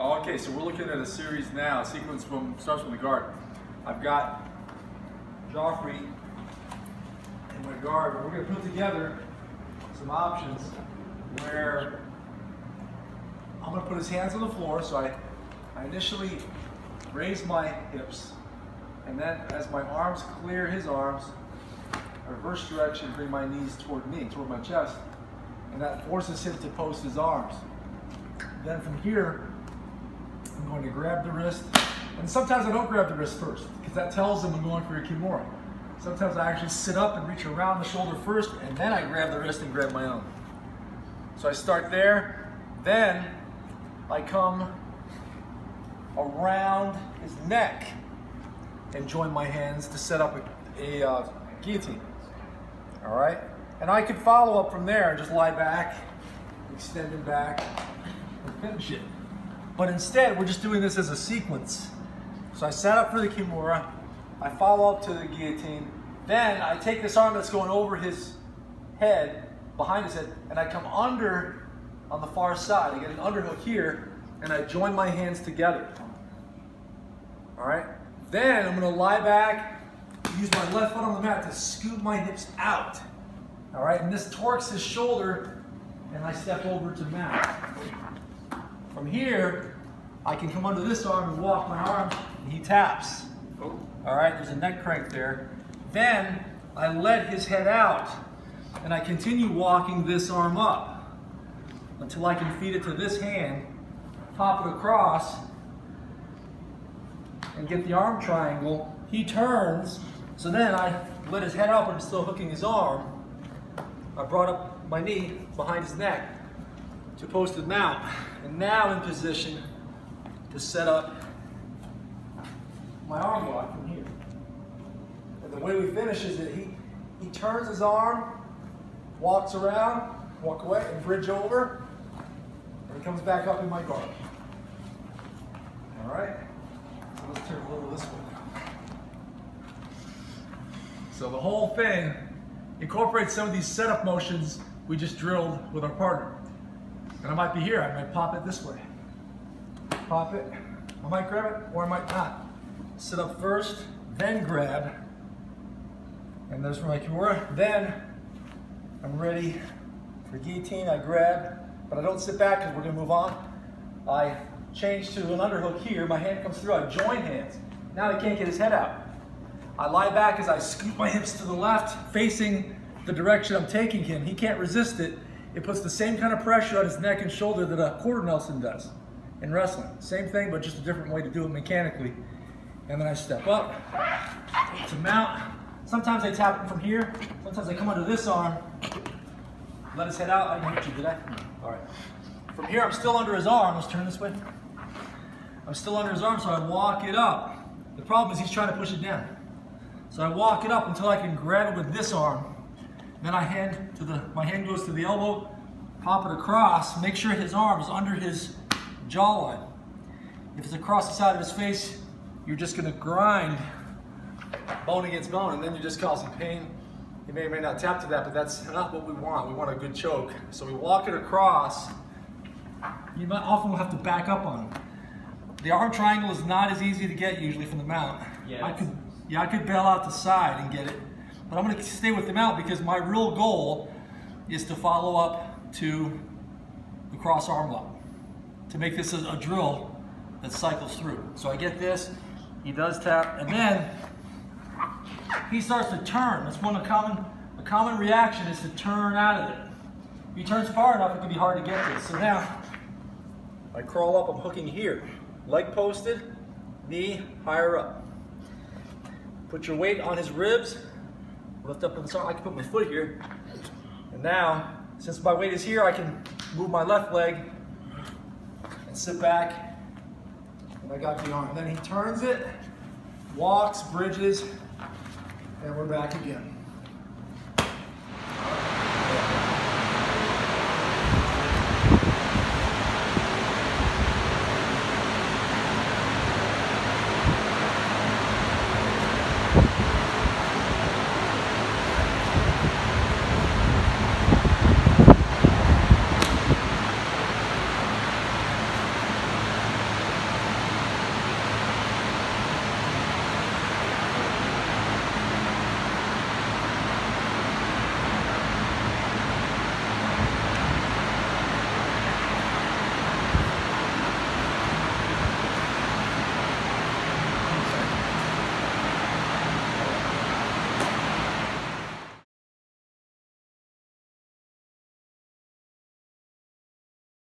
Okay, so we're looking at a series now, a sequence starts from the guard. I've got Joffrey in my guard. We're going to put together some options where I'm going to put his hands on the floor. So I initially raise my hips, and then as my arms clear his arms, I reverse direction, bring my knees toward me, toward my chest, and that forces him to post his arms. Then from here, I'm going to grab the wrist, and sometimes I don't grab the wrist first, because that tells them I'm going for a Kimura. Sometimes I actually sit up and reach around the shoulder first, and then I grab the wrist and grab my own. So I start there, then I come around his neck and join my hands to set up a guillotine. All right? And I could follow up from there and just lie back, extend him back, and finish it. But instead, we're just doing this as a sequence. So I set up for the Kimura, I follow up to the guillotine, then I take this arm that's going over his head, behind his head, and I come under on the far side. I get an underhook here, and I join my hands together. All right? Then I'm gonna lie back, use my left foot on the mat to scoop my hips out. All right, and this torques his shoulder, and I step over to mount. From here, I can come under this arm and walk my arm, and he taps. All right, there's a neck crank there. Then I let his head out, and I continue walking this arm up until I can feed it to this hand, pop it across, and get the arm triangle. He turns, so then I let his head out, but I'm still hooking his arm. I brought up my knee behind his neck to posted mount, and now in position to set up my arm lock from here. And the way we finish is that he turns his arm, walks around, walk away, and bridge over, and he comes back up in my guard. All right? So let's turn a little this way. So the whole thing incorporates some of these setup motions we just drilled with our partner. And I might be here, I might pop it this way. Pop it, I might grab it, or I might not. Sit up first, then grab, and there's my Kimura. Then I'm ready for guillotine, I grab, but I don't sit back because we're gonna move on. I change to an underhook here, my hand comes through, I join hands. Now he can't get his head out. I lie back as I scoop my hips to the left, facing the direction I'm taking him. He can't resist it. It puts the same kind of pressure on his neck and shoulder that a quarter Nelson does in wrestling. Same thing, but just a different way to do it mechanically. And then I step up to mount. Sometimes I tap him from here. Sometimes I come under this arm, let his head out. I didn't hit you, did I? All right. From here, I'm still under his arm. Let's turn this way. I'm still under his arm, so I walk it up. The problem is he's trying to push it down. So I walk it up until I can grab it with this arm. Then my hand goes to the elbow, pop it across, make sure his arm is under his jawline. If it's across the side of his face, you're just gonna grind bone against bone, and then you're just causing pain. You may or may not tap to that, but that's not what we want. We want a good choke. So we walk it across. You might often have to back up on him. The arm triangle is not as easy to get usually from the mount. Yeah, I could bail out the side and get it, but I'm gonna stay with the mount because my real goal is to follow up to the cross arm lock, to make this a drill that cycles through. So I get this, he does tap, and then he starts to turn. That's a common reaction is to turn out of it. If he turns far enough, it can be hard to get this. So now, I crawl up, I'm hooking here. Leg posted, knee higher up. Put your weight on his ribs, lift up in the arm. I can put my foot here. And now, since my weight is here, I can move my left leg and sit back, and I got the arm. Then he turns it, walks, bridges, and we're back again.